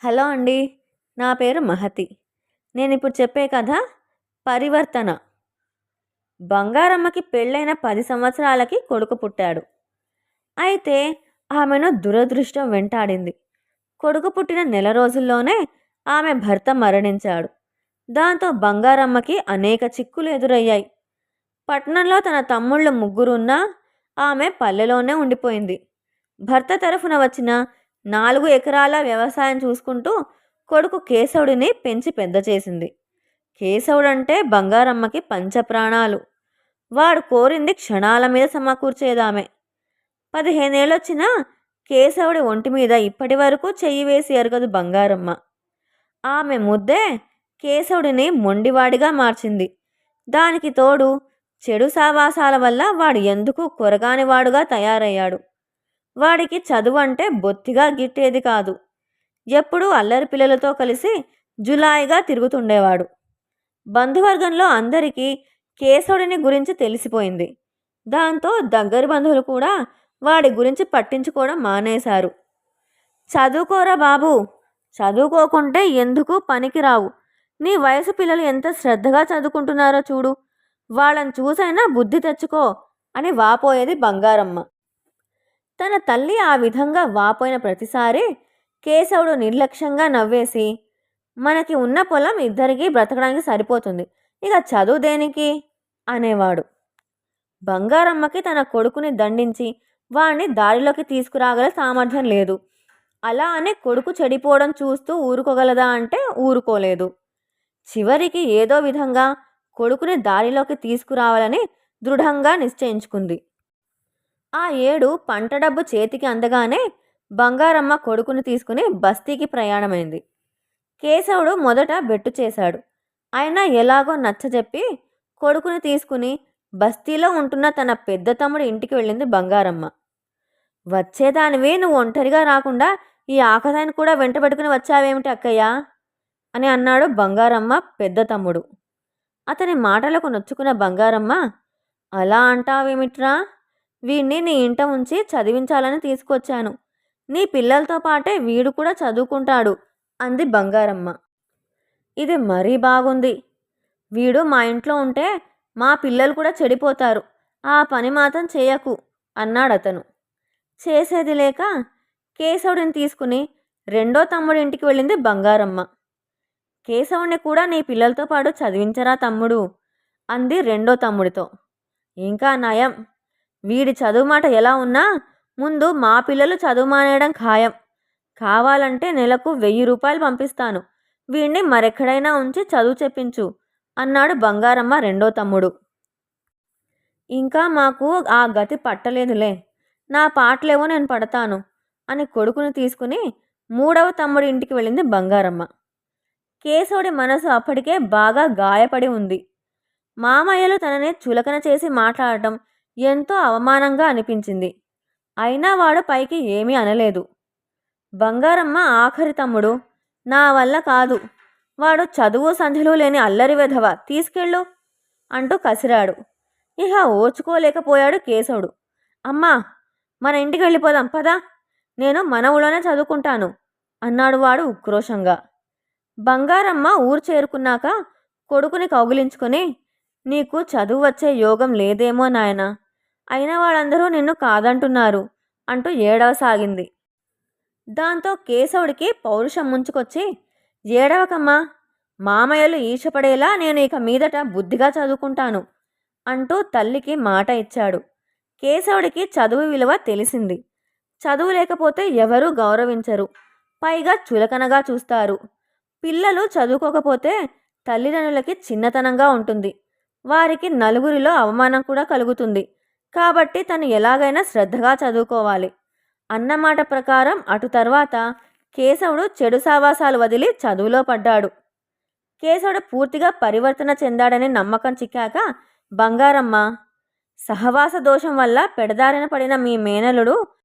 Hello అండి. నా పేరు మహతి. నేనిప్పుడు చెప్పే కథ 'పరివర్తన'. బంగారమ్మకి పెళ్ళైన 10 సంవత్సరాలకి కొడుకు పుట్టాడు. అయితే ఆమెను దురదృష్టం వెంటాడింది. కొడుకు పుట్టిన నెల రోజుల్లోనే ఆమె భర్త మరణించాడు. దాంతో బంగారమ్మకి అనేక చిక్కులు ఎదురయ్యాయి. పట్నంలో తన తమ్ముళ్ళు ముగ్గురున్నా ఆమె పల్లెలోనే ఉండిపోయింది. భర్త తరఫున వచ్చిన 4 ఎకరాల వ్యవసాయం చూసుకుంటూ కొడుకు కేశవుడిని పెంచి పెద్ద చేసింది. కేశవుడంటే బంగారమ్మకి పంచప్రాణాలు. వాడు కోరింది క్షణాల మీద సమకూర్చేదామె. 15 ఏళ్ళొచ్చినా కేశవుడి ఒంటి మీద ఇప్పటి వరకు చెయ్యి వేసి ఎరగదు బంగారమ్మ. ఆమె ముద్దే కేశవుడిని మొండివాడిగా మార్చింది. దానికి తోడు చెడు సావాసాల వల్ల వాడు ఎందుకు కొరగానివాడుగా తయారయ్యాడు. వాడికి చదువు అంటే బొత్తిగా గిట్టేది కాదు. ఎప్పుడూ అల్లరి పిల్లలతో కలిసి జులాయిగా తిరుగుతుండేవాడు. బంధువర్గంలో అందరికీ కేశవుడిని గురించి తెలిసిపోయింది. దాంతో దగ్గరి బంధువులు కూడా వాడి గురించి పట్టించుకోవడం మానేశారు. చదువుకోరా బాబు, చదువుకోకుంటే ఎందుకు పనికిరావు. నీ వయసు పిల్లలు ఎంత శ్రద్ధగా చదువుకుంటున్నారో చూడు, వాళ్ళని చూసైనా బుద్ధి తెచ్చుకో అని వాపోయేది బంగారమ్మ. తన తల్లి ఆ విధంగా వాపోయిన ప్రతిసారి కేశవుడు నిర్లక్ష్యంగా నవ్వేసి, మనకి ఉన్న పొలం ఇద్దరికీ బ్రతకడానికి సరిపోతుంది, ఇక చదువు దేనికి అనేవాడు. బంగారమ్మకి తన కొడుకుని దండించి వాణ్ణి దారిలోకి తీసుకురాగల సామర్థ్యం లేదు. అలా అని కొడుకు చెడిపోవడం చూస్తూ ఊరుకోగలదా అంటే ఊరుకోలేదు. చివరికి ఏదో విధంగా కొడుకుని దారిలోకి తీసుకురావాలని దృఢంగా నిశ్చయించుకుంది. ఆ ఏడు పంట డబ్బు చేతికి అందగానే బంగారమ్మ కొడుకుని తీసుకుని బస్తీకి ప్రయాణమైంది. కేశవుడు మొదట బెట్టు చేశాడు. అయినా ఎలాగో నచ్చజెప్పి కొడుకుని తీసుకుని బస్తీలో ఉంటున్న తన పెద్ద తమ్ముడి ఇంటికి వెళ్ళింది బంగారమ్మ. వచ్చేదానివి నువ్వు ఒంటరిగా రాకుండా ఈ ఆకతాయిని కూడా వెంటబెట్టుకుని వచ్చావేమిటి అక్కయ్యా అని అన్నాడు బంగారమ్మ పెద్ద తమ్ముడు. అతని మాటలకు నొచ్చుకున్న బంగారమ్మ, అలా అంటావేమిట్రా, వీణ్ణి నీ ఇంట ఉంచి చదివించాలని తీసుకొచ్చాను. నీ పిల్లలతో పాటే వీడు కూడా చదువుకుంటాడు అంది బంగారమ్మ. ఇది మరీ బాగుంది. వీడు మా ఇంట్లో ఉంటే మా పిల్లలు కూడా చెడిపోతారు. ఆ పని మాత్రం చేయకు అన్నాడతను. చేసేది లేక కేశవుడిని తీసుకుని రెండో తమ్ముడి ఇంటికి వెళ్ళింది బంగారమ్మ. కేశవుడిని కూడా నీ పిల్లలతో పాటు చదివించరా తమ్ముడు అంది రెండో తమ్ముడితో. ఇంకా నయం, వీడి చదువు మాట ఎలా ఉన్నా ముందు మా పిల్లలు చదువు మానేయడం ఖాయం. కావాలంటే నెలకు 1000 రూపాయలు పంపిస్తాను. వీణ్ణి మరెక్కడైనా ఉంచి చదువు చెప్పించు అన్నాడు బంగారమ్మ రెండో తమ్ముడు. ఇంకా మాకు ఆ గతి పట్టలేదులే, నా పాటలేవో నేను పడతాను అని కొడుకుని తీసుకుని మూడవ తమ్ముడి ఇంటికి వెళ్ళింది బంగారమ్మ. కేశవుడి మనసు అప్పటికే బాగా గాయపడి ఉంది. మామయ్యలు తనని చులకన చేసి మాట్లాడటం ఎంతో అవమానంగా అనిపించింది. అయినా వాడు పైకి ఏమీ అనలేదు. బంగారమ్మ ఆఖరి తమ్ముడు, నా వల్ల కాదు, వాడు చదువు సంధ్యలు లేని అల్లరి వెధవ, తీసుకెళ్ళు అంటూ కసిరాడు. ఇక ఓర్చుకోలేకపోయాడు కేశవుడు. అమ్మా, మన ఇంటికి వెళ్ళిపోదాం పదా, నేను మన ఊళ్ళోనే చదువుకుంటాను అన్నాడు వాడు ఉక్రోషంగా. బంగారమ్మ ఊరు చేరుకున్నాక కొడుకుని కౌగిలించుకొని, నీకు చదువు వచ్చే యోగం లేదేమో నాయనా, అయిన వాళ్ళందరూ నిన్ను కాదంటున్నారు అంటూ ఏడవసాగింది. దాంతో కేశవుడికి పౌరుషం ముంచుకొచ్చి, ఏడవకమ్మా, మామయ్యలు ఈర్షపడేలా నేను ఇక మీదట బుద్ధిగా చదువుకుంటాను అంటూ తల్లికి మాట ఇచ్చాడు. కేశవుడికి చదువు విలువ తెలిసింది. చదువు లేకపోతే ఎవరూ గౌరవించరు, పైగా చులకనగా చూస్తారు. పిల్లలు చదువుకోకపోతే తల్లిదండ్రులకి చిన్నతనంగా ఉంటుంది. వారికి నలుగురిలో అవమానం కూడా కలుగుతుంది. కాబట్టి తను ఎలాగైనా శ్రద్ధగా చదువుకోవాలి అన్నమాట ప్రకారం అటు తర్వాత కేశవుడు చెడు సావాసాలు వదిలి చదువులో పడ్డాడు. కేశవుడు పూర్తిగా పరివర్తన చెందాడని నమ్మకం చిక్కాక బంగారమ్మ, సహవాస దోషం వల్ల పెడదారిన పడిన మీ మేనలుడు